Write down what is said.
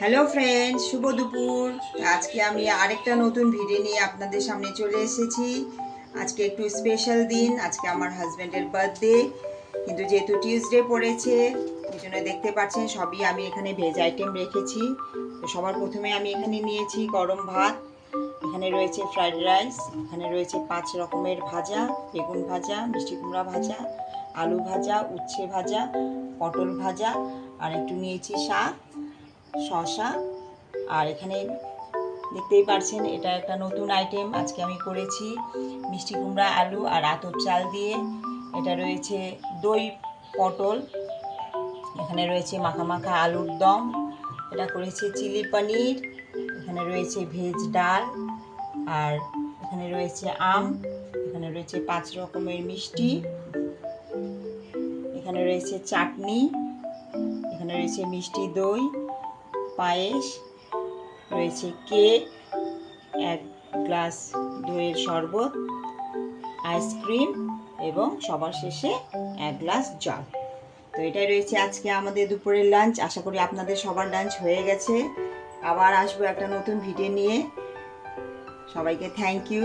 Hello friends, শুভ দুপুর। আজকে আমি আরেকটা নতুন ভিডিও নিয়ে আপনাদের সামনে চলে এসেছি। আজকে একটু স্পেশাল দিন, আজকে আমার হাজব্যান্ডের বার্থডে। কিন্তু যেহেতু টিউসডে পড়েছে, এই জন্য দেখতে পাচ্ছেন সবই আমি এখানে ভেজ আইটেম রেখেছি। তো সবার প্রথমে আমি এখানে নিয়েছি গরম ভাত, এখানে রয়েছে ফ্রাইড রাইস, এখানে রয়েছে 5 রকমের ভাজা, বেগুন ভাজা, মিষ্টি কুমড়া ভাজা, আলু ভাজা, উচ্ছে ভাজা, পটল ভাজা, আর একটু নিয়েছি শাক, শসা। আর এখানে দেখতেই পারছেন এটা একটা নতুন আইটেম আজকে আমি করেছি, মিষ্টি কুমড়া, আলু আর আতপ চাল দিয়ে। এটা রয়েছে দই পটল, এখানে রয়েছে মাখা মাখা আলুর দম, এটা করেছি চিলি পনির, এখানে রয়েছে ভেজ ডাল, আর এখানে রয়েছে আম, এখানে রয়েছে 5 রকমের মিষ্টি, এখানে রয়েছে চাটনি, এখানে রয়েছে মিষ্টি দই, পায়েস, রয়েছে কেক, 1 গ্লাস দইয়ের শরবত, আইসক্রিম এবং সবার শেষে 1 গ্লাস জল। তো এটাই রয়েছে আজকে আমাদের দুপুরের লাঞ্চ। আশা করি আপনাদের সবার লাঞ্চ হয়ে গেছে। আবার আসবো একটা নতুন ভিডিও নিয়ে। সবাইকে থ্যাংক ইউ।